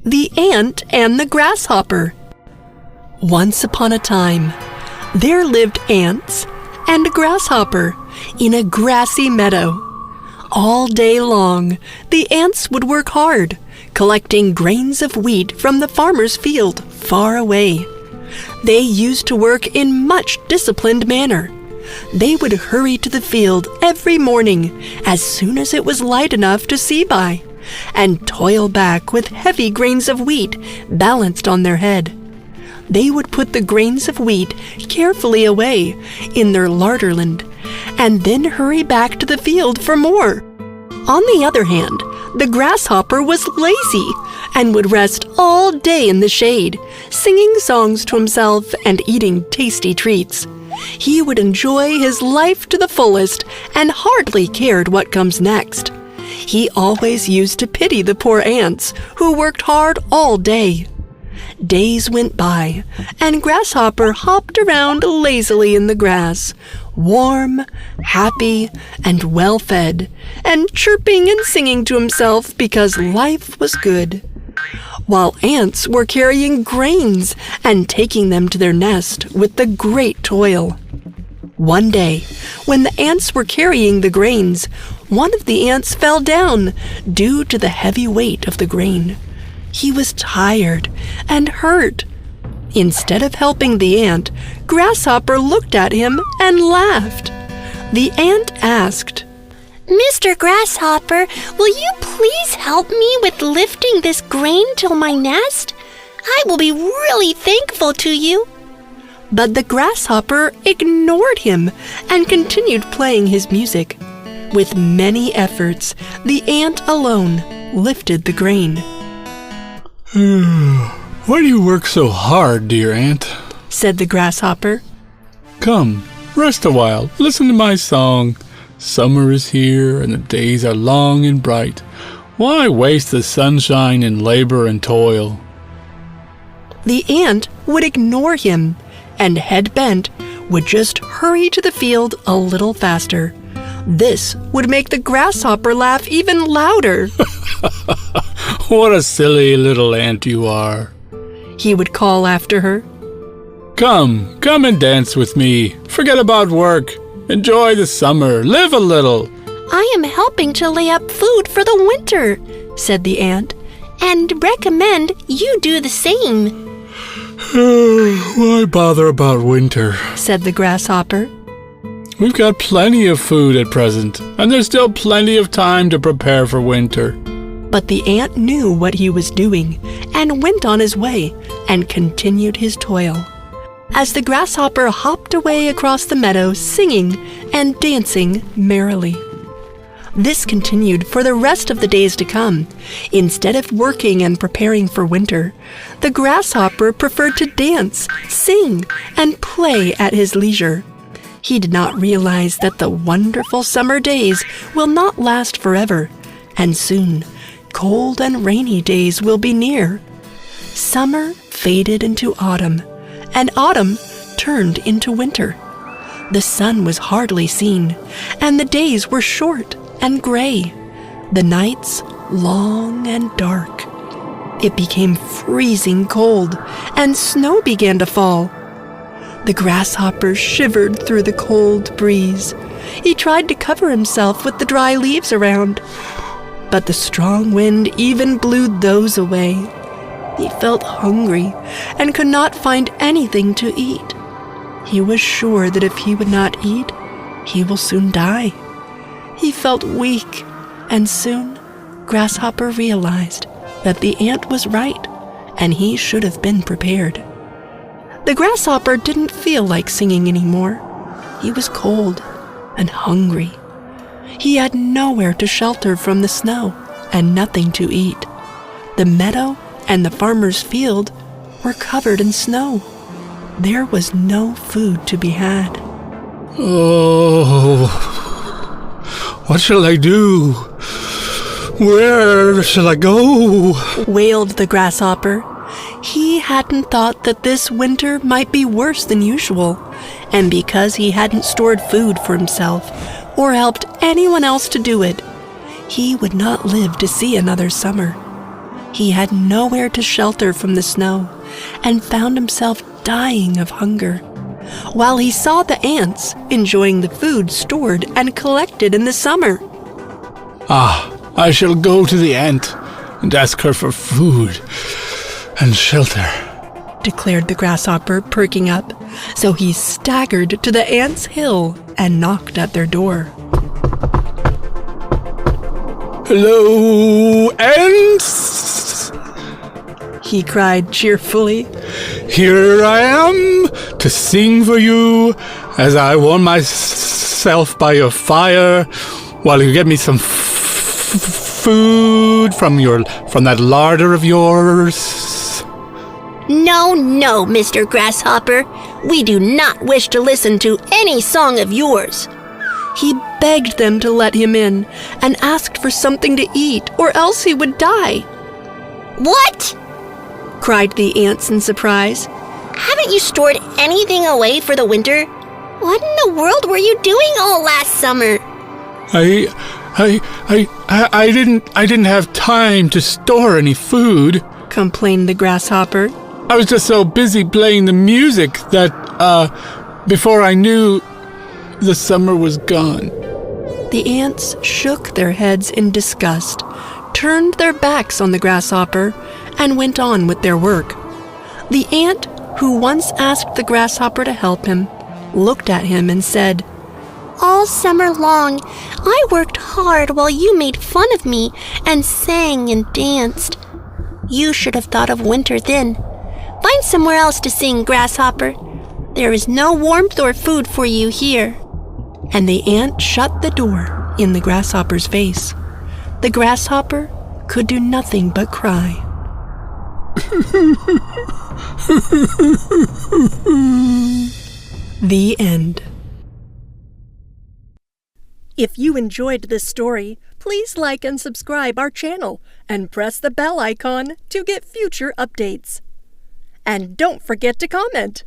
The Ant and the Grasshopper. Once upon a time, there lived ants and a grasshopper in a grassy meadow. All day long, the ants would work hard, collecting grains of wheat from the farmer's field far away. They used to work in much disciplined manner. They would hurry to the field every morning as soon as it was light enough to see by, and toil back with heavy grains of wheat balanced on their head. They would put the grains of wheat carefully away in their larderland, and then hurry back to the field for more. On the other hand, the grasshopper was lazy and would rest all day in the shade, singing songs to himself and eating tasty treats. He would enjoy his life to the fullest and hardly cared what comes next. He always used to pity the poor ants who worked hard all day. Days went by, and Grasshopper hopped around lazily in the grass, warm, happy, and well-fed, and chirping and singing to himself because life was good, while ants were carrying grains and taking them to their nest with the great toil. One day, when the ants were carrying the grains, one of the ants fell down due to the heavy weight of the grain. He was tired and hurt. Instead of helping the ant, Grasshopper looked at him and laughed. The ant asked, "Mr. Grasshopper, will you please help me with lifting this grain to my nest? I will be really thankful to you." But the grasshopper ignored him and continued playing his music. With many efforts, the ant alone lifted the grain. "Why do you work so hard, dear ant?" said the grasshopper. "Come, rest a while. Listen to my song. Summer is here, and the days are long and bright. Why waste the sunshine in labor and toil?" The ant would ignore him, and head bent, would just hurry to the field a little faster. This would make the grasshopper laugh even louder. "What a silly little ant you are," he would call after her. Come and dance with me. Forget about work. Enjoy the summer. Live a little." "I am helping to lay up food for the winter," said the ant, "and recommend you do the same." "Why bother about winter?" said the grasshopper. "We've got plenty of food at present, and there's still plenty of time to prepare for winter." But the ant knew what he was doing and went on his way and continued his toil. As the grasshopper hopped away across the meadow singing and dancing merrily. This continued for the rest of the days to come. Instead of working and preparing for winter, the grasshopper preferred to dance, sing, and play at his leisure. He did not realize that the wonderful summer days will not last forever, and soon cold and rainy days will be near. Summer faded into autumn, and autumn turned into winter. The sun was hardly seen, and the days were short and gray, the nights long and dark. It became freezing cold, and snow began to fall. The grasshopper shivered through the cold breeze. He tried to cover himself with the dry leaves around, but the strong wind even blew those away. He felt hungry and could not find anything to eat. He was sure that if he would not eat, he will soon die. He felt weak, and soon Grasshopper realized that the ant was right, and he should have been prepared. The grasshopper didn't feel like singing anymore. He was cold and hungry. He had nowhere to shelter from the snow and nothing to eat. The meadow and the farmer's field were covered in snow. There was no food to be had. "Oh, what shall I do? Where shall I go?" wailed the grasshopper. He hadn't thought that this winter might be worse than usual, and because he hadn't stored food for himself or helped anyone else to do it, he would not live to see another summer. He had nowhere to shelter from the snow and found himself dying of hunger, while he saw the ants enjoying the food stored and collected in the summer. I shall go to the ant and ask her for food and shelter, declared the grasshopper, perking up. So he staggered to the ants' hill and knocked at their door. "Hello, ants!" he cried cheerfully. "Here I am to sing for you as I warm myself by your fire while you get me some food from that larder of yours." No, no, Mr. Grasshopper. We do not wish to listen to any song of yours. He begged them to let him in and asked for something to eat, or else he would die. What? cried the ants in surprise. Haven't you stored anything away for the winter? What in the world were you doing all last summer? I didn't have time to store any food, complained the grasshopper. I was just so busy playing the music that, before I knew, the summer was gone. The ants shook their heads in disgust, turned their backs on the grasshopper, and went on with their work. The ant, who once asked the grasshopper to help him, looked at him and said, All summer long, I worked hard while you made fun of me and sang and danced. You should have thought of winter then. Find somewhere else to sing, Grasshopper. There is no warmth or food for you here. And the ant shut the door in the grasshopper's face. The grasshopper could do nothing but cry. The end. If you enjoyed this story, please like and subscribe our channel and press the bell icon to get future updates. And don't forget to comment.